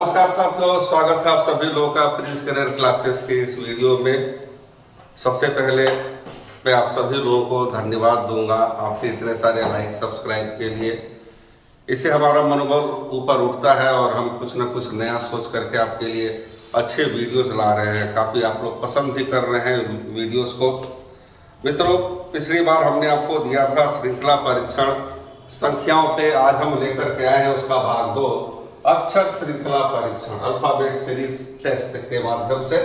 नमस्कार साथियों, स्वागत है आप सभी लोगों का प्रिंस करियर क्लासेस के इस वीडियो में। सबसे पहले मैं आप सभी लोगों को धन्यवाद दूंगा आपके इतने सारे लाइक सब्सक्राइब के लिए। इससे हमारा मनोबल ऊपर उठता है और हम कुछ ना कुछ नया सोच करके आपके लिए अच्छे वीडियोस ला रहे हैं। काफ़ी आप लोग पसंद भी कर रहे हैं वीडियोस को। मित्रों, पिछली बार हमने आपको दिया था श्रृंखला परीक्षण संख्याओं पे, आज हम लेकर के आए हैं उसका भाग 2, अक्षर श्रृंखला परीक्षण अल्फाबेट सीरीज टेस्ट के माध्यम से।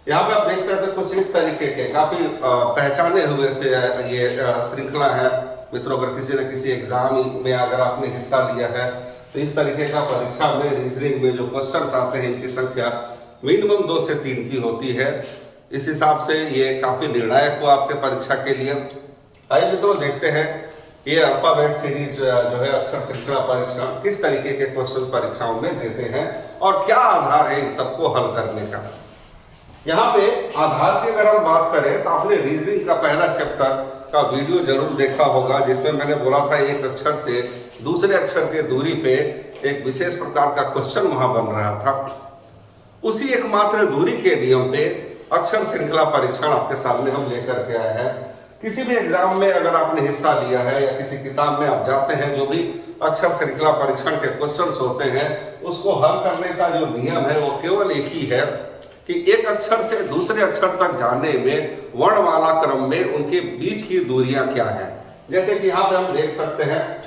यहाँ पे आप देख सकते हैं कुछ इस तरीके के काफी पहचाने हुए से ये श्रृंखला है। मित्रों, अगर किसी न किसी एग्जाम में अगर आपने हिस्सा लिया है तो इस तरीके का परीक्षा में रीजनिंग में जो क्वेश्चंस आते हैं इनकी संख्या मिनिमम 2 से 3 की होती है। इस हिसाब से ये काफी निर्णायक हुआ आपके परीक्षा के लिए। आइए मित्रों, देखते हैं ये अल्फाबेट सीरीज जो है अक्षर श्रृंखला परीक्षण किस तरीके के क्वेश्चन परीक्षाओं में देते हैं और क्या आधार है इन सबको हल करने का। यहाँ पे आधार की अगर हम बात करें तो आपने रीजनिंग का पहला चैप्टर का वीडियो जरूर देखा होगा, जिसमें मैंने बोला था एक अक्षर से दूसरे अक्षर के दूरी पे एक विशेष प्रकार का क्वेश्चन वहां बन रहा था। उसी एकमात्र दूरी के नियम पे अक्षर श्रृंखला परीक्षण आपके सामने हम लेकर के आए हैं। किसी भी एग्जाम में अगर आपने हिस्सा लिया है या किसी किताब में आप जाते हैं, जो भी अक्षर श्रृंखला परीक्षण के क्वेश्चंस होते हैं उसको हल करने का जो नियम है वो केवल एक ही है कि एक अक्षर से दूसरे अक्षर तक जाने में वर्णमाला क्रम में उनके बीच की दूरियां क्या है। जैसे कि यहाँ पे हम देख सकते हैं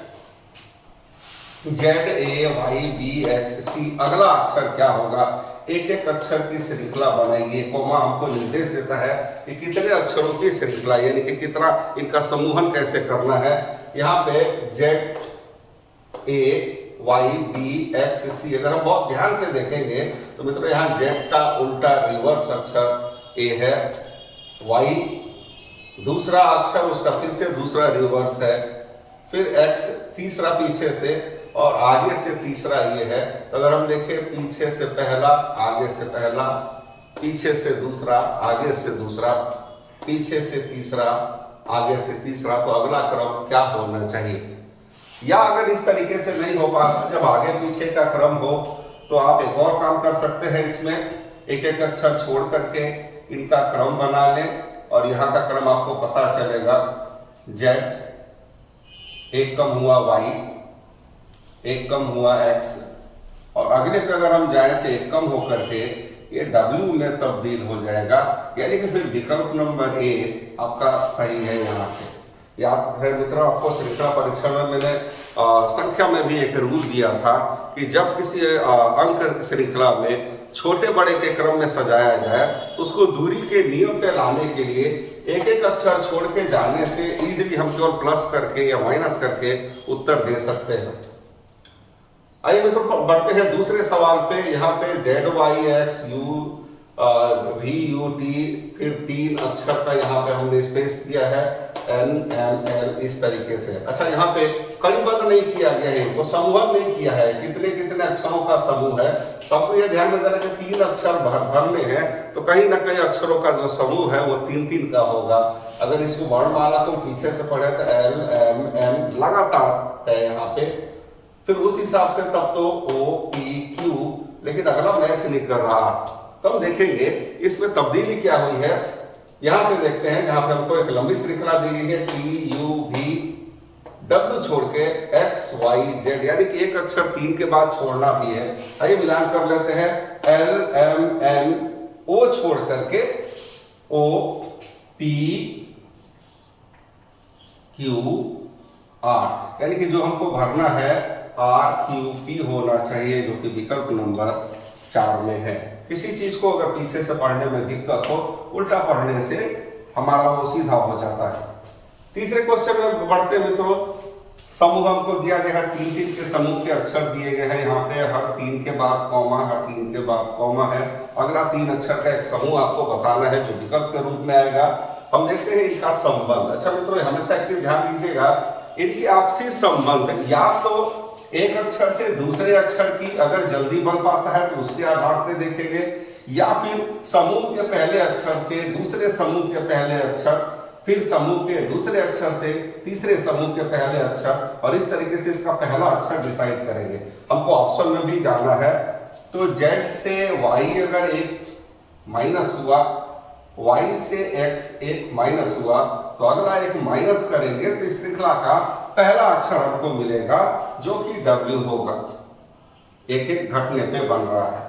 ZAYBXC, अगला अक्षर क्या होगा। एक एक अक्षर की श्रृंखला बनाएंगे। कोमा हमको निर्देश देता है कि कितने अक्षरों की श्रृंखला, यानी कि कितना इनका समूहन कैसे करना है। यहाँ पे ZAYBXC अगर हम बहुत ध्यान से देखेंगे तो मित्रों यहाँ Z का उल्टा रिवर्स अक्षर A है, Y दूसरा अक्षर उसका फिर से दूसरा रिवर्स है, फिर X तीसरा पीछे से और आगे से तीसरा ये है। तो अगर हम देखें पीछे से पहला, आगे से पहला, पीछे से दूसरा, आगे से दूसरा, पीछे से तीसरा, आगे से तीसरा, तो अगला क्रम क्या होना चाहिए। या अगर इस तरीके से नहीं हो पाता, जब आगे पीछे का क्रम हो तो आप एक और काम कर सकते हैं। इसमें एक एक अक्षर छोड़ करके इनका क्रम बना लें और यहाँ का क्रम आपको पता चलेगा। Z, एक कम हुआ Y, एक कम हुआ X, और अगले पे अगर हम जाएं तो एक कम होकर के ये W में तब्दील हो जाएगा, यानी कि फिर विकल्प नंबर A आपका सही है। यहाँ से याद है मित्रों, आपको श्रृंखला परीक्षा में मैंने संख्या में भी एक रूल दिया था कि जब किसी अंक श्रृंखला में छोटे बड़े के क्रम में सजाया जाए तो उसको दूरी के नियम पे लाने के लिए एक एक अक्षर छोड़ के जाने से इजीली हम केवल प्लस करके या माइनस करके उत्तर दे सकते हैं। आइए मित्रों बढ़ते हैं दूसरे सवाल पे। यहाँ पे ZYXUVUT, फिर 3 अक्षर का यहाँ पे हमने स्पेस दिया है NML इस तरीके से। अच्छा, यहाँ पे कड़ीबद्ध नहीं किया गया है, वो समूहन नहीं किया है, कितने कितने अक्षरों का समूह है। तो आपको यह ध्यान में देना कि 3 अक्षर भरने हैं तो कहीं ना कहीं अक्षरों का जो समूह है वो 3-3 का होगा। अगर इसको वर्णमाला को पीछे से पढ़े तो L M M लगातार है यहाँ पे, फिर उस हिसाब से तब तो OPQ, लेकिन अगला मैच नहीं कर रहा। तो हम देखेंगे इसमें तब्दीली क्या हुई है। यहां से देखते हैं, जहां पे हमको एक लंबी श्रृंखला दी गई है TUV W छोड़ के XYZ, यानी कि एक अक्षर 3 के बाद छोड़ना भी है। आइए मिलान कर लेते हैं। LMNO छोड़ करके OPQR, यानी कि जो हमको भरना है RQP होना चाहिए, जो कि विकल्प नंबर 4 में है। किसी चीज को अगर पीछे से पढ़ने में दिक्कत हो, उल्टा पढ़ने से हमारा वो सीधा हो जाता है। तीसरे क्वेश्चन में बढ़ते मित्रों, समूह हमको दिया गया है, 3-3 के समूह के अक्षर दिए गए हैं। यहाँ पे हर 3 के बाद कॉमा, हर 3 के बाद कॉमा है। अगला 3 अक्षर का एक समूह आपको बताना है जो विकल्प के रूप में आएगा। हम देखते हैं इनका संबंध। अच्छा मित्रों, हमेशा एक चीज ध्यान दीजिएगा, इनकी आपसी संबंध या तो एक अक्षर से दूसरे अक्षर की अगर जल्दी बन पाता है तो उसके आधार पर देखेंगे, या फिर समूह के पहले अक्षर से दूसरे समूह के पहले अक्षर, फिर समूह के दूसरे अक्षर से तीसरे समूह के पहले अक्षर, और इस तरीके से इसका पहला अक्षर डिसाइड करेंगे। हमको ऑप्शन में भी जाना है तो Z से Y अगर एक माइनस हुआ, Y से X एक माइनस हुआ, तो अगला एक माइनस करेंगे तो इस श्रृंखला का पहला अक्षर हमको मिलेगा जो कि W होगा। एक एक घटने पे बन रहा है।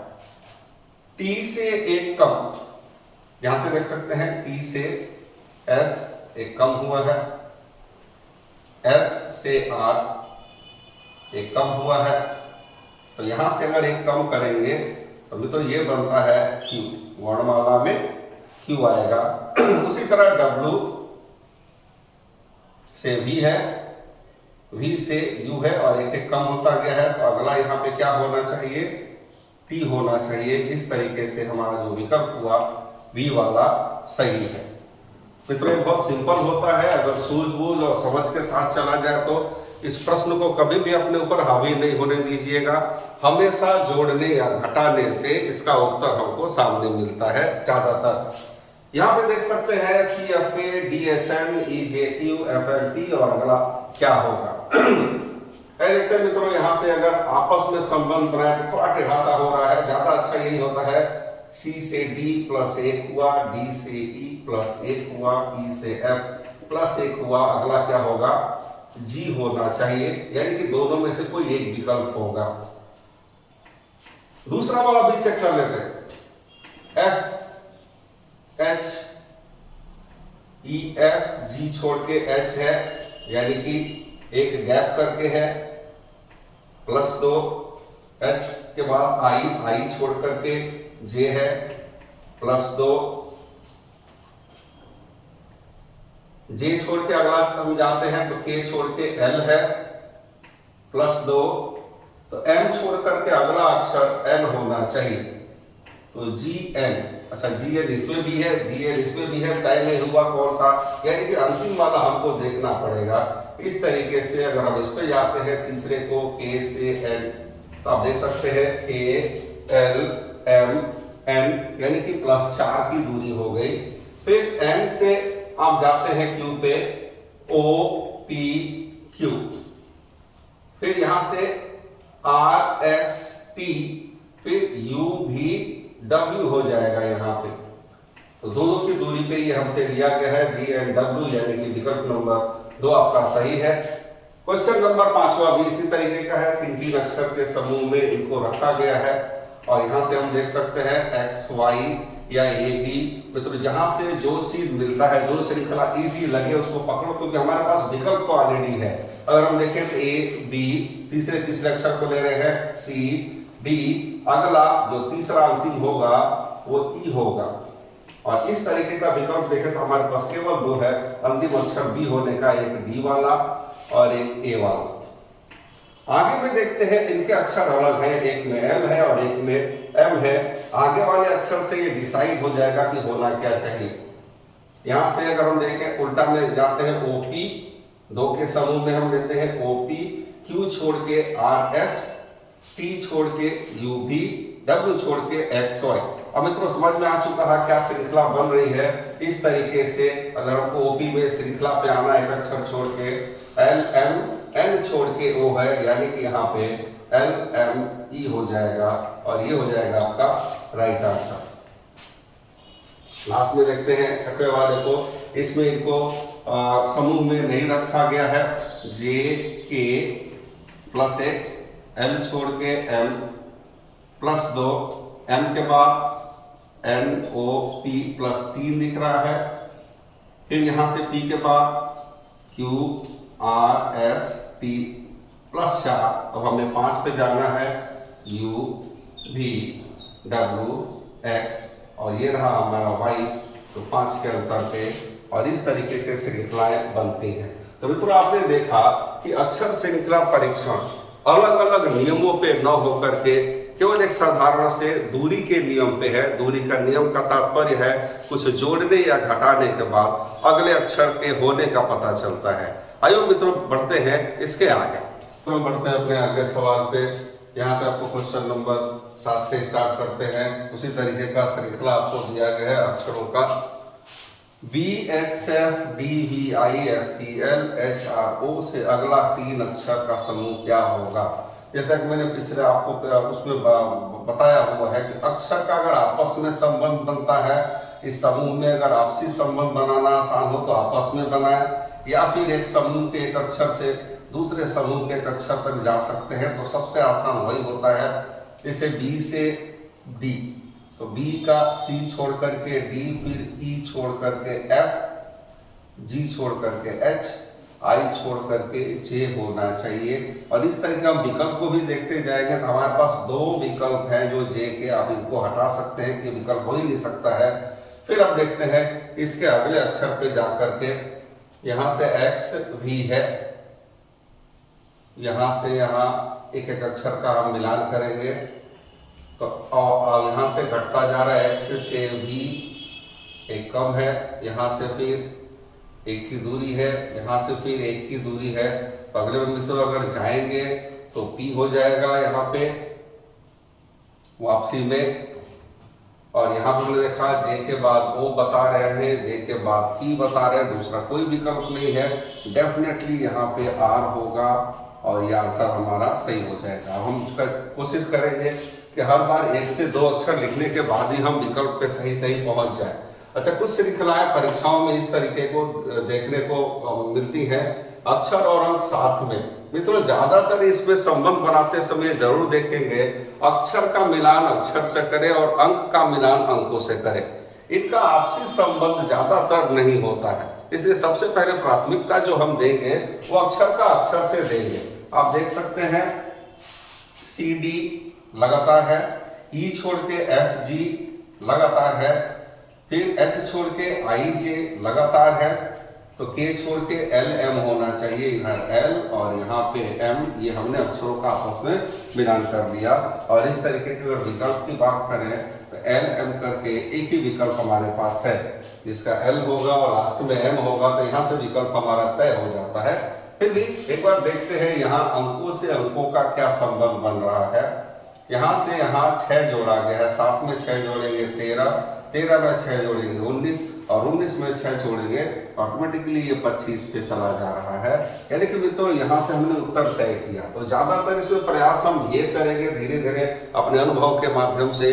T से एक कम, यहां से देख सकते हैं T से S एक कम हुआ है, S से R एक कम हुआ है, तो यहां से अगर एक कम करेंगे तो ये बनता है Q, वर्णमाला में Q आएगा। उसी तरह W से V है, V से U है और एक एक कम होता गया है, तो अगला यहाँ पे क्या होना चाहिए, T होना चाहिए। इस तरीके से हमारा जो विकल्प हुआ V वाला सही है। मित्रों ये बहुत सिंपल होता है, अगर सूझबूझ और समझ के साथ चला जाए तो इस प्रश्न को कभी भी अपने ऊपर हावी नहीं होने दीजिएगा। हमेशा जोड़ने या घटाने से इसका उत्तर हमको सामने मिलता है ज्यादातर। यहाँ पे देख सकते हैं CFA, DHN, EJQ, FLT और अगला क्या होगा। देखते हैं मित्रों, यहाँ से अगर आपस में संबंध बनाए तो थोड़ा टेढ़ा सा हो रहा है, ज्यादा अच्छा यही होता है C से D प्लस 1 हुआ, D से E प्लस 1 हुआ, E से F प्लस 1 हुआ, अगला क्या होगा G होना चाहिए, यानी कि दोनों में से कोई एक विकल्प होगा। दूसरा वाला भी चेक कर लेते हैं। F H E F G छोड़ के H है, यानी कि एक गैप करके है, प्लस 2 H के बाद I छोड़ करके J है, प्लस 2 J छोड़ के अगला हम जाते हैं तो K छोड़ के L है, प्लस 2, तो M छोड़ करके अगला अक्षर N होना चाहिए, तो GN। अच्छा GN इसमें भी है, GN इसमें भी है, तय नहीं हुआ कौन सा, यानी कि अंतिम वाला हमको देखना पड़ेगा। इस तरीके से अगर हम इस पे जाते हैं तीसरे को K से N, तो आप देख सकते हैं K L M N, यानी कि प्लस 4 की दूरी हो गई। फिर N से आप जाते हैं Q पे, O P Q, फिर यहां से R S T, फिर U V W हो जाएगा यहाँ पे। तो दोनों की दूरी पे ये हमसे लिया गया है G N W, यानी कि विकल्प नंबर 2 आपका सही है। क्वेश्चन नंबर 5वां भी इसी तरीके का है, 3 अक्षर के समूह में इनको रखा गया है और यहाँ से हम देख सकते हैं X Y या A B। मतलब जहां से जो चीज मिलता है, जो श्रृंखला इजी लगे उसको पकड़ो, क्योंकि हमारे पास विकल्प तो ऑलरेडी है। अगर हम देखें तो A B, तीसरे अक्षर को ले रहे हैं C D, अगला जो तीसरा अंतिम होगा वो E होगा। और इस तरीके का विकल्प देखें तो हमारे पास केवल 2 है, अंतिम अक्षर B होने का, एक D वाला और एक A वाला। आगे में देखते हैं इनके अक्षर अलग हैं, एक में L है और एक में M है। आगे वाले अक्षर से ये डिसाइड हो जाएगा कि होना क्या चाहिए। यहां से अगर हम देखें उल्टा में जाते हैं OP, 2 के समूह में हम लेते हैं OP, Q छोड़ के RS, T छोड़ के UV, W छोड़ के XY। अब मित्रों समझ में आ चुका है क्या श्रृंखला बन रही है। इस तरीके से अगर हमको OP में श्रृंखला पे आना, एक अक्षर छोड़ के L M N छोड़ के O है, यानी कि यहाँ पे L M E हो जाएगा और ये हो जाएगा आपका राइट आंसर। लास्ट में देखते हैं 6वें वाले को, इसमें इनको समूह में नहीं रखा गया है। J K प्लस 1, L छोड़ के M प्लस 2, M के बाद N O P प्लस 3 दिख रहा है। फिर यहां से P के बाद Q R S T plus 4, अब हमें 5 पे जाना है, U V W X और ये रहा हमारा Y, तो 5 के अंतर पे, और इस तरीके से श्रृंखलाएं बनती हैं। तो मित्रों आपने देखा कि अक्षर श्रृंखला परीक्षण अलग अलग नियमों पे न होकर के केवल एक साधारण से दूरी के नियम पे है। दूरी का नियम का तात्पर्य है कुछ जोड़ने या घटाने के बाद अगले अक्षर के होने का पता चलता है। आइए मित्रों बढ़ते हैं इसके आगे, तो बढ़ते हैं अपने आगे सवाल पे। यहाँ पे आपको क्वेश्चन नंबर 7 से स्टार्ट करते हैं। उसी तरीके का श्रृंखला आपको दिया गया है अक्षरों का। B X F D V I F T L H R O से अगला 3 अक्षर का समूह क्या होगा। जैसा कि मैंने पिछले आपको उसमें बताया हुआ है कि अक्षर का अगर आपस में संबंध बनता है, इस समूह में अगर आपसी संबंध बनाना आसान हो तो आपस में बनाए, या फिर एक समूह के एक अक्षर से दूसरे समूह के एक अक्षर तक जा सकते हैं, तो सबसे आसान वही होता है। जैसे बी से डी, तो बी का सी छोड़ करके डी, फिर ई छोड़ करके एफ, जी छोड़ करके एच, आई छोड़ करके जे होना चाहिए। और इस तरीके हम विकल्प को भी देखते जाएंगे तो हमारे पास दो विकल्प हैं जो जे के, आप इनको हटा सकते हैं कि विकल्प हो ही नहीं सकता है। फिर अब देखते हैं इसके अगले अक्षर पे जाकर के, यहां से एक्स भी है, यहां से यहां एक एक अक्षर का हम मिलान करेंगे, तो यहां से घटता जा रहा है, एक्स से भी एक कम है, यहां से फिर एक की दूरी है, यहां से फिर एक की दूरी है। तो अगले मित्रों अगर जाएंगे तो P हो जाएगा यहाँ पे वापसी में, और यहाँ पर हमने देखा J के बाद O बता रहे हैं, J के बाद P बता रहे हैं, दूसरा कोई विकल्प नहीं है। डेफिनेटली यहाँ पे R होगा और ये आंसर हमारा सही हो जाएगा। हम उसका कोशिश करेंगे कि हर बार एक से दो अक्षर लिखने के बाद ही हम विकल्प पे सही सही पहुंच जाए। अच्छा, कुछ श्रृंखलाएं परीक्षाओं में इस तरीके को देखने को मिलती हैं, अक्षर और अंक साथ में। मित्रों ज्यादातर इसमें संबंध बनाते समय जरूर देखेंगे अक्षर का मिलान अक्षर से करें और अंक का मिलान अंकों से करें। इनका आपसी संबंध ज्यादातर नहीं होता है, इसलिए सबसे पहले प्राथमिकता जो हम देंगे वो अक्षर का अक्षर से देंगे। आप देख सकते हैं सी डी लगातार है, ई छोड़ के एफ जी लगातार है, फिर एच छोड़ के आई जे लगातार है, तो के छोड़ के एल एम होना चाहिए, इधर एल और यहाँ पे एम, ये हमने अक्षरों का आपस में मिलान कर दिया। और इस तरीके के अगर विकल्प की बात करें तो एल एम करके एक ही विकल्प हमारे पास है, जिसका एल होगा और लास्ट में एम होगा, तो यहाँ से विकल्प हमारा तय हो जाता है। फिर भी एक बार देखते हैं यहाँ अंकों से अंकों का क्या संबंध बन रहा है। यहाँ से यहाँ 6 जोड़ा गया है, 7 में 6 जोड़ेंगे 13, 13 में 6 जोड़ेंगे 19 और 19 में 6 जोड़ेंगे, ऑटोमेटिकली ये 25 पे चला जा रहा है। यानी कि मित्रों यहाँ से हमने उत्तर तय किया। तो ज्यादातर इसमें प्रयास हम ये करेंगे धीरे धीरे अपने अनुभव के माध्यम से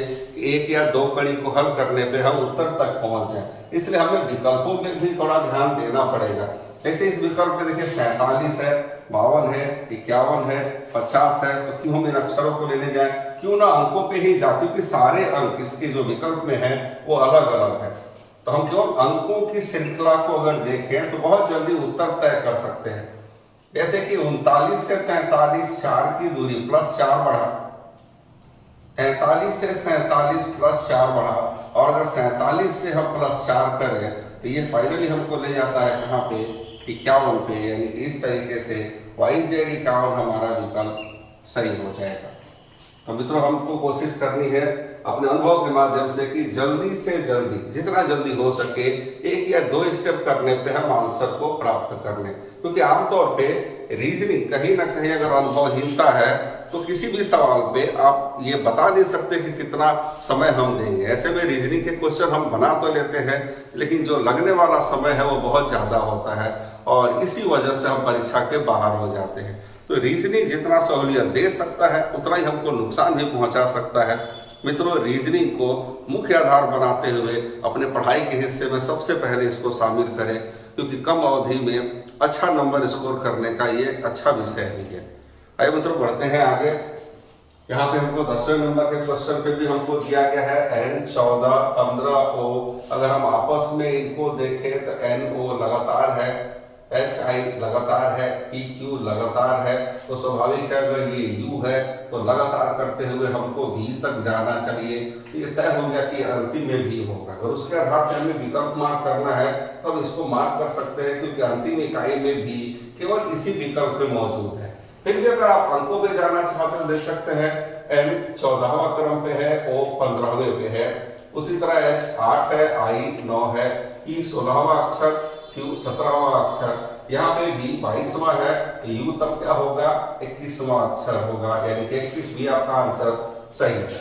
एक या दो कड़ी को हल करने पे हम उत्तर तक पहुंच जाए, इसलिए हमें विकल्पों में भी थोड़ा ध्यान देना पड़ेगा। जैसे इस विकल्प में देखिए 47 है, 52 है, 51 है, 50 है, तो क्यों हम इन अक्षरों को लेने जाए, क्यों ना अंकों पे ही जा, क्योंकि सारे अंक इसके जो विकल्प में है वो अलग अलग है। तो हम केवल अंकों की श्रृंखला को अगर देखें तो बहुत जल्दी उत्तर तय कर सकते हैं। जैसे कि 39 से 43 4 की दूरी प्लस 4 बढ़ा, 43 से 47 प्लस 4 बढ़ा, और अगर 47 से हम प्लस 4 करें तो ये फाइनली हमको ले जाता है कहाँ पे, 51 पे। यानी इस तरीके से YZ 51 हमारा विकल्प सही हो जाएगा। तो मित्रों हमको कोशिश करनी है अपने अनुभव के माध्यम से कि जल्दी से जल्दी, जितना जल्दी हो सके, एक या दो स्टेप करने पे हम आंसर को प्राप्त कर लें। क्योंकि आमतौर पे रीजनिंग कहीं ना कहीं अगर अनुभवहीनता है तो किसी भी सवाल पे आप ये बता नहीं सकते कि कितना समय हम देंगे। ऐसे में रीजनिंग के क्वेश्चन हम बना तो लेते हैं, लेकिन जो लगने वाला समय है वो बहुत ज्यादा होता है और इसी वजह से हम परीक्षा के बाहर हो जाते हैं। तो रीजनिंग जितना सहूलियत दे सकता है उतना ही हमको नुकसान भी पहुंचा सकता है। मित्रों रिजनिंग को मुख्य आधार बनाते हुए अपने पढ़ाई के हिस्से में सबसे पहले इसको शामिल करें, क्योंकि कम अवधि में अच्छा नंबर स्कोर करने का ये एक अच्छा विषय भी है। आइए मित्रों बढ़ते हैं आगे। यहाँ पे हमको 10वें नंबर के क्वेश्चन पे भी हमको दिया गया है N 14 15 O। अगर हम आपस में इनको देखें तो NO लगातार है, HI लगातार है, PQ लगातार है, तो स्वाभाविक है अगर ये U है तो लगातार करते हुए हमको V तक जाना चाहिए। तो ये तय हो गया कि अंतिम में V होगा। अगर उसके आधार से हमें विकल्प मार्क करना है तो हम इसको मार्क कर सकते हैं, क्योंकि अंतिम इकाई में V केवल इसी विकल्प में मौजूद है। फिर भी अगर आप अंकों पे जाना चाहते हैं देख सकते हैं N 14वां क्रम पे है, O 15वें पे है, उसी तरह H 8 है, I 9 है, E 16वां अक्षर, Q 17वां अक्षर, यहाँ पे B 22वां है, U तब क्या होगा 21वां अक्षर होगा, यानी कि 21 भी आपका आंसर सही है।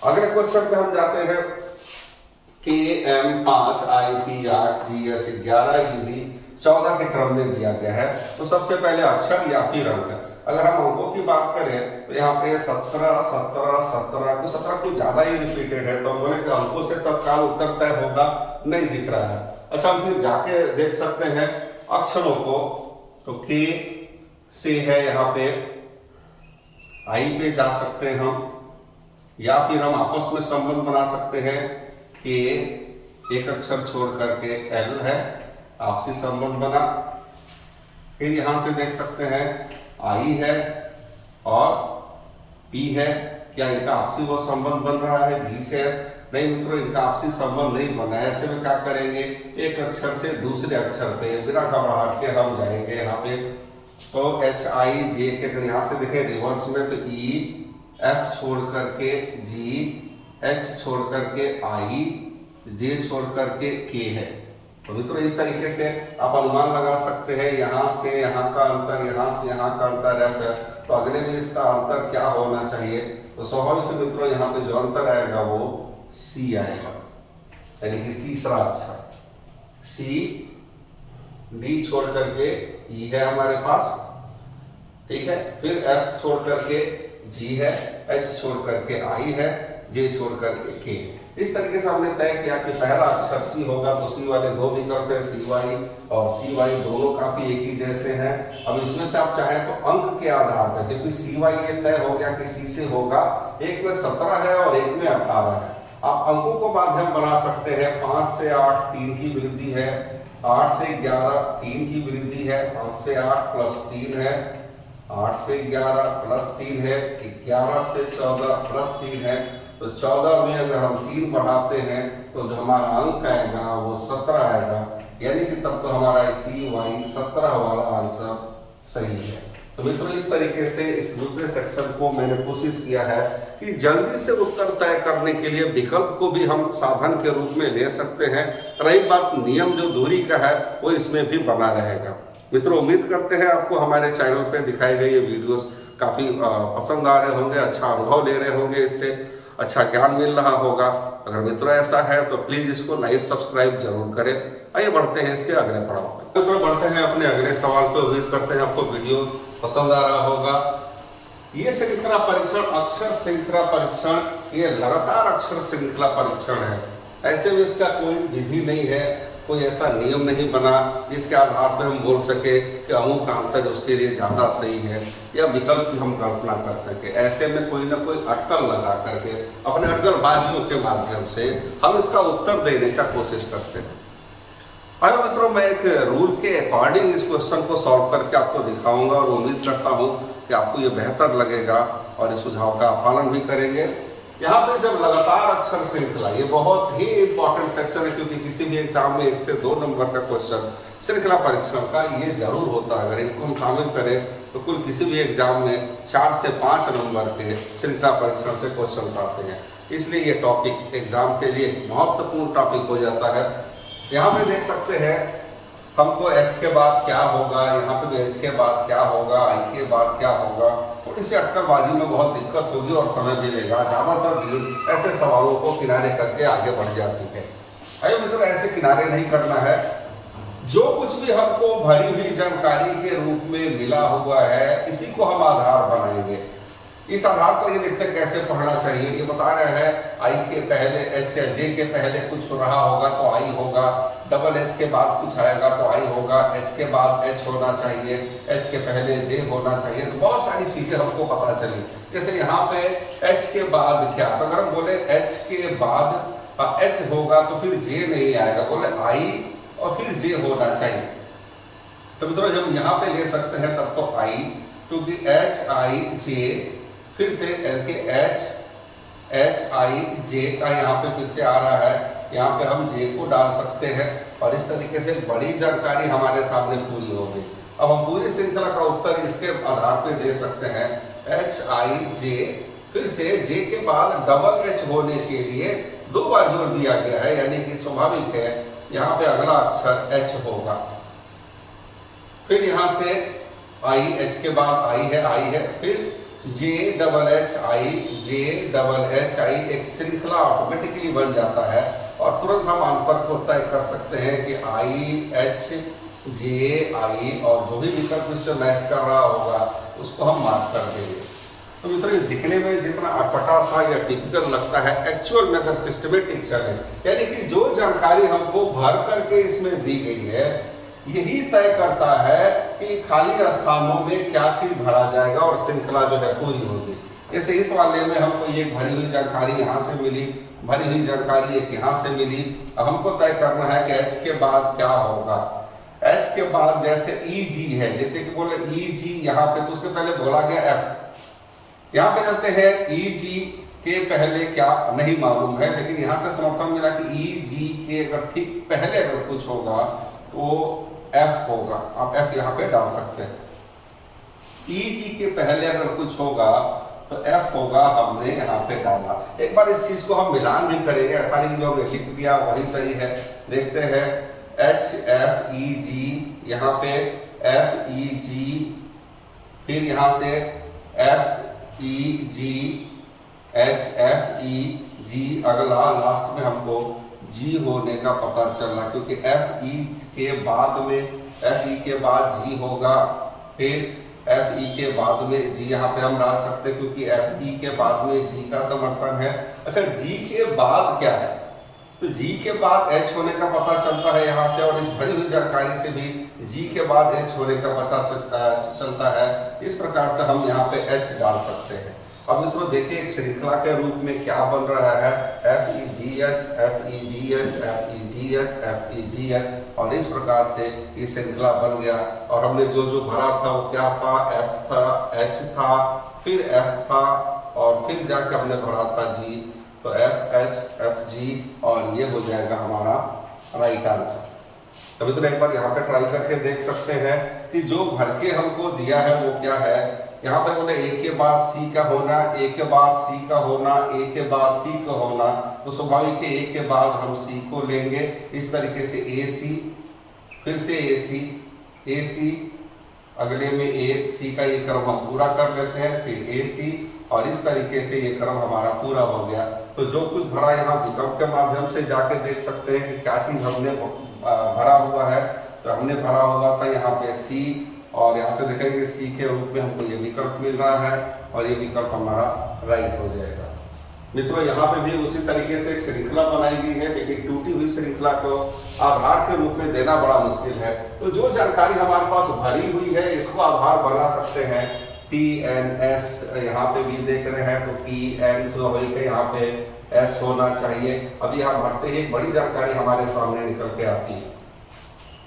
अगले क्वेश्चन पे हम जाते हैं K M 5 I P 8 G S 11 U V 14 के क्रम में दिया गया है। तो सबसे पहले अक्षर या फिर अंक, अगर हम अंकों की बात करें तो यहाँ पे 17, 17, 17 को 17 कुछ ज्यादा ही रिपीटेड है, तो हम बोले कि अंकों से तत्काल उत्तर तय होगा, नहीं दिख रहा है। अच्छा, हम फिर जाके देख सकते हैं अक्षरों को, तो के से है यहाँ पे आई पे जा सकते हैं हम, या फिर हम आपस में संबंध बना सकते हैं कि एक अक्षर छोड़ करके एल है, आपसी संबंध बना। फिर यहां से देख सकते हैं आई है और पी है, क्या इनका आपसी वो संबंध बन रहा है जी से एस? नहीं मित्रों, इनका आपसी संबंध नहीं बना है। ऐसे में क्या करेंगे, एक अक्षर से दूसरे अक्षर पे बिना घबराहट के हम जाएंगे यहाँ पे। तो एच आई जे के अगर यहाँ से देखें रिवर्स में, तो ई एफ छोड़ करके जी, एच छोड़ करके आई, जे छोड़ करके के है। तो मित्रों इस तरीके से आप अनुमान लगा सकते हैं, यहाँ से यहाँ का अंतर, यहाँ से यहाँ का अंतर है, तो अगले में इसका अंतर क्या होना चाहिए? तो स्वाभाविक मित्रों यहाँ पे जो अंतर आएगा वो सी आएगा, यानी कि तीसरा अक्षर सी। डी छोड़ करके ई है हमारे पास, ठीक है। फिर एफ छोड़ करके जी है, एच छोड़ करके आई है, जे छोड़ करके के। इस तरीके से हमने तय किया कि पहला अक्षर सी होगा, तो सी वाले दो विकल्प है, सी वाई और सी वाई दोनों काफी एक ही जैसे हैं। अब इसमें से आप चाहें तो अंक के आधार पर, क्योंकि सी वाई ये तय हो गया कि सी से होगा, एक में 17 है और एक में 18 है। आप अंकों को माध्यम बना सकते हैं, 5 से 8 3 की वृद्धि है, 8 से 11 3 की वृद्धि है, 5 से 8 प्लस 3 है, 8 से 11 प्लस 3 है, 11 से 14 प्लस 3 है। तो 14 में अगर हम 3 बढ़ाते हैं तो जो हमारा अंक आएगा वो 17 आएगा, यानी कि तब तो हमारा सी वाई 17 वाला आंसर सही है। तो मित्रों इस तरीके से इस दूसरे सेक्शन को मैंने कोशिश किया है कि जल्दी से उत्तर तय करने के लिए विकल्प को भी हम साधन के रूप में ले सकते हैं। रही बात नियम जो दूरी का है वो इसमें भी बना रहेगा। मित्रों उम्मीद करते हैं आपको हमारे चैनल पे दिखाए गए ये वीडियोस काफी पसंद आ रहे होंगे, अच्छा अनुभव ले रहे होंगे, इससे अच्छा ज्ञान मिल रहा होगा। अगर मित्रों ऐसा है तो प्लीज इसको लाइक सब्सक्राइब जरूर करें। आइए बढ़ते हैं इसके अगले पड़ाव पर। मित्रों बढ़ते हैं अपने अगले सवाल पर। उम्मीद करते हैं आपको वीडियो पसंद आ रहा होगा। ये श्रृंखला परीक्षण अक्षर श्रृंखला परीक्षण, ये लगातार अक्षर श्रृंखला परीक्षण है। ऐसे में इसका कोई विधि नहीं है, कोई ऐसा नियम नहीं बना जिसके आधार पर हम बोल सके कि अमुक आंसर उसके लिए ज्यादा सही है या विकल्प की हम कल्पना कर सके। ऐसे में कोई ना कोई अटकल लगा करके अपने अटकलबाजियों के माध्यम से हम इसका उत्तर देने का कोशिश करते हैं। और मित्रों मैं एक रूल के अकॉर्डिंग इस क्वेश्चन को सॉल्व करके आपको दिखाऊंगा और उम्मीद करता हूं कि आपको ये बेहतर लगेगा और इस सुझाव का पालन भी करेंगे। यहाँ पे जब लगातार अक्षर श्रृंखला, ये बहुत ही इंपॉर्टेंट सेक्शन है, क्योंकि किसी भी एग्जाम में 1 से 2 नंबर का क्वेश्चन श्रृंखला परीक्षण का ये जरूर होता है। अगर इनको हम शामिल करें तो कुल किसी भी एग्जाम में 4 से 5 नंबर के श्रृंखला परीक्षण से क्वेश्चन आते हैं। इसलिए ये टॉपिक एग्जाम के लिए महत्वपूर्ण टॉपिक हो जाता है। यहाँ पे देख सकते हैं हमको h के बाद क्या होगा, यहाँ पे भी h के बाद क्या होगा, i के बाद क्या होगा। थोड़ी सी अटकलबाजी में बहुत दिक्कत होगी और समय भी लेगा। ज्यादातर भीड़ ऐसे सवालों को किनारे करके आगे बढ़ जाती है। आइए मित्रों ऐसे किनारे नहीं करना है। जो कुछ भी हमको भरी हुई जानकारी के रूप में मिला हुआ है इसी को हम आधार बनाएंगे। इस आधार पर ये देखते कैसे पढ़ना चाहिए। ये बता रहे हैं आई के पहले एच या जे के पहले कुछ हो रहा होगा तो आई होगा, डबल एच के बाद कुछ आएगा तो आई होगा, एच के बाद एच होना चाहिए, एच के पहले जे होना चाहिए। तो बहुत सारी चीजें हमको पता चली। जैसे यहाँ पे एच के बाद क्या, तो अगर हम बोले एच के बाद एच होगा तो फिर जे नहीं आएगा, बोले आई और फिर जे होना चाहिए। तो मित्रों जब यहाँ पे ले सकते हैं तब तो आई, क्योंकि एच आई जे, फिर से के एच आई जे का यहाँ पे फिर से आ रहा है, यहाँ पे हम जे को डाल सकते हैं और इस तरीके से बड़ी जानकारी हमारे सामने पूरी होगी। अब हम पूरी श्रृंखला का उत्तर इसके आधार पे दे सकते हैं। एच आई जे, फिर से जे के बाद डबल एच होने के लिए 2 बार जोड़ दिया गया है, यानी कि स्वाभाविक है यहाँ पे अगला अक्षर एच होगा। फिर यहाँ से आई, एच के बाद आई है, फिर J double H I, J double H I, एक श्रृंखला ऑटोमेटिकली बन जाता है और तुरंत हम आंसर को तय कर सकते हैं कि आई एच जे, आई और जो भी विकल्प इससे मैच कर रहा होगा उसको हम मार्क कर देंगे। तो मित्रों ये दिखने में जितना अटपटा सा या टिपिकल लगता है, एक्चुअल में अगर सिस्टमेटिक चले, यानी कि जो जानकारी हमको भर करके इसमें दी गई है यही तय करता है कि खाली स्थानों में क्या चीज भरा जाएगा और श्रृंखला जो है पूरी होगी। जैसे इस वाले में हमको ये भरी हुई जानकारी यहाँ से मिली, भरी हुई जानकारी एक यहाँ से मिली। अब हमको तय करना है कि H के बाद क्या होगा। H के बाद जैसे EG है, जैसे कि बोले EG यहाँ पे, तो उसके पहले बोला गया F। यहाँ पे चलते हैं EG के पहले क्या नहीं मालूम है, लेकिन यहाँ से समर्थन मिला कि EG के अगर ठीक पहले अगर कुछ होगा तो F होगा। आप F यहाँ पे डाल सकते हैं। EG के पहले अगर कुछ होगा तो F होगा, हमने यहाँ पे डाला। एक बार इस चीज को हम मिलान भी करेंगे, ऐसा नहीं जो हमने लिख दिया वही सही है। देखते हैं HFEG, यहाँ पे FEG, फिर यहाँ से FEG, HFEG, अगला लास्ट में हमको G होने का पता चल रहा, क्योंकि FE के बाद में FE के बाद G होगा, फिर FE के बाद में G यहाँ पे हम डाल सकते हैं क्योंकि FE के बाद में G का समर्थन है। अच्छा, G के बाद क्या है, तो G के बाद H होने का पता चलता है यहाँ से, और इस भरी हुई जानकारी से भी G के बाद H होने का पता चलता है। इस प्रकार से हम यहाँ पे H डाल सकते हैं। अब मित्रों देखिए एक श्रृंखला के रूप में क्या बन रहा है, FEGH, FEGH, FEGH, FEGH, और इस प्रकार से ये श्रृंखला बन गया। और हमने जो जो भरा था वो क्या था, F था, H था, फिर F था, और फिर जाके हमने भरा था G, तो FH, FG, और ये हो जाएगा हमारा राइट आंसर। तो मित्रों एक बार यहाँ पे ट्राई करके देख सकते हैं कि जो भर के हमको दिया है वो क्या है। यहाँ पर बोले A के बाद C का होना, A के बाद C का होना, A के बाद C का होना, तो स्वाभाविक है A के बाद हम C को लेंगे। इस तरीके से AC, फिर से AC, अगले में AC का ये क्रम हम पूरा कर लेते हैं, फिर AC, और इस तरीके से ये क्रम हमारा पूरा हो गया। तो जो कुछ भरा यहाँ विकल्प के माध्यम से जाके देख सकते हैं कि क्या चीज हमने भरा हुआ है। तो हमने भरा हुआ था यहाँ पे C, और यहाँ से देखेंगे C के रूप में हमको ये विकल्प मिल रहा है, और ये विकल्प हमारा राइट हो जाएगा। मित्रों यहाँ पे भी उसी तरीके से एक श्रृंखला बनाई गई है, लेकिन टूटी हुई श्रृंखला को आधार के रूप में देना बड़ा मुश्किल है। तो जो जानकारी हमारे पास भरी हुई है इसको आधार बना सकते हैं। TNS यहाँ पे भी देख रहे हैं, तो TN स्वाभाविक है यहाँ पे S होना चाहिए। अब यहाँ भरते ही एक बड़ी जानकारी हमारे सामने निकल के आती है,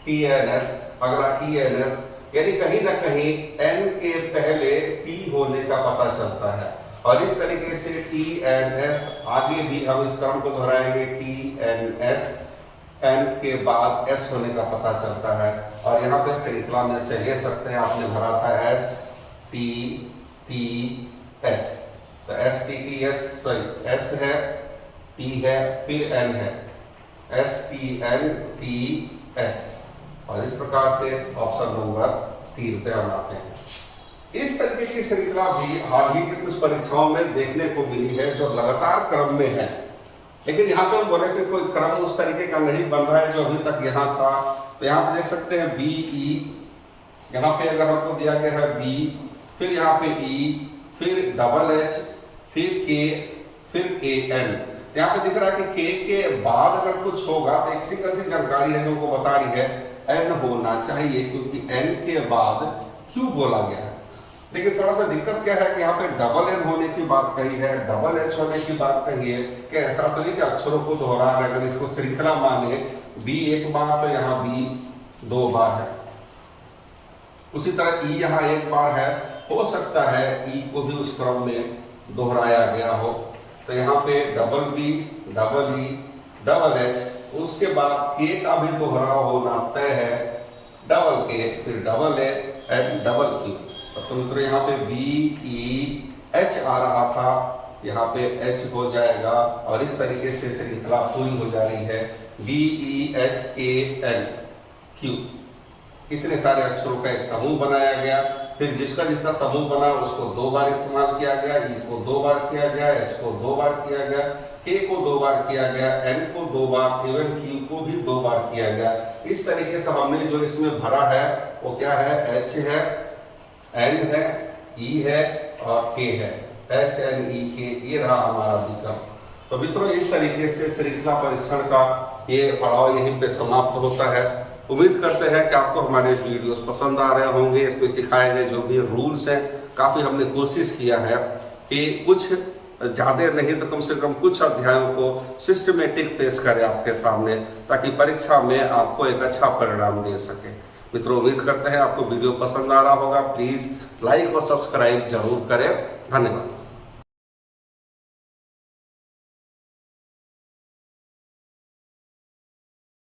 TNS, अगला TNS, यानी कहीं ना कहीं N के पहले T होने का पता चलता है। और इस तरीके से TNS, आगे भी हम इस क्रम को दोहराएंगे, TNS, N के बाद S होने का पता चलता है। और यहाँ पे श्रृंखला में से ले सकते हैं, आपने भरा था S T T S, तो S T T S, sorry S है, T है, फिर N है, S T N T S, और इस प्रकार से ऑप्शन नंबर 3 पे हम आते हैं। इस तरीके की श्रृंखला भी हाल ही की कुछ परीक्षाओं में देखने को मिली है जो लगातार क्रम में है, लेकिन यहाँ पे हम बोले कि कोई क्रम उस तरीके का नहीं बन रहा है जो अभी तक यहाँ था। तो यहाँ पे देख सकते हैं BE, यहाँ पे अगर हमको दिया गया है B, फिर यहाँ पे E, फिर डबल H, फिर K, फिर AN। यहाँ पे दिख रहा है कि K के बाद अगर कुछ होगा तो एक सिंगल सी जानकारी है जो को बता रही है N होना चाहिए, क्योंकि N के बाद Q बोला गया है। लेकिन थोड़ा सा दिक्कत क्या है कि यहाँ पे डबल N होने की बात कही है, डबल H होने की बात कही है, कि ऐसा तो नहीं कि अक्षरों को दोहरा है। अगर इसको श्रृंखला माने B एक बार तो यहाँ B 2 बार है, उसी तरह E यहाँ 1 बार है, हो सकता है E को भी उस क्रम में दोहराया गया हो। तो यहाँ पे double B, double E, double H, उसके बाद K का भी दोहराव होना तय है, डबल K, फिर double A and double Q। तो मित्रों यहाँ पे BEH आ रहा था, यहाँ पे H हो जाएगा, और इस तरीके से श्रृंखला पूरी हो जा रही है। BEHKNQ, इतने सारे अक्षरों का एक समूह बनाया गया। फिर जिसका जिसका समूह बना उसको 2 बार इस्तेमाल किया गया, ई को 2 बार किया गया, एच को 2 बार किया गया, के को 2 बार किया गया, एन को 2 बार, इवन क्यू को भी 2 बार किया गया। इस तरीके से हमने जो इसमें भरा है वो क्या है, एच है, एन है, ई है और के है, एच एन ई के, ये रहा हमारा विकल्प। तो मित्रों इस तरीके से श्रृंखला परीक्षण का ये पड़ाव यहीं पे समाप्त होता है। उम्मीद करते हैं कि आपको हमारे वीडियोस पसंद आ रहे होंगे। इसमें सिखाए गए जो भी रूल्स हैं, काफ़ी हमने कोशिश किया है कि कुछ ज़्यादा नहीं तो कम से कम कुछ अध्यायों को सिस्टमेटिक पेश करें आपके सामने, ताकि परीक्षा में आपको एक अच्छा परिणाम दे सके। मित्रों उम्मीद करते हैं आपको वीडियो पसंद आ रहा होगा। प्लीज़ लाइक और सब्सक्राइब जरूर करें। धन्यवाद।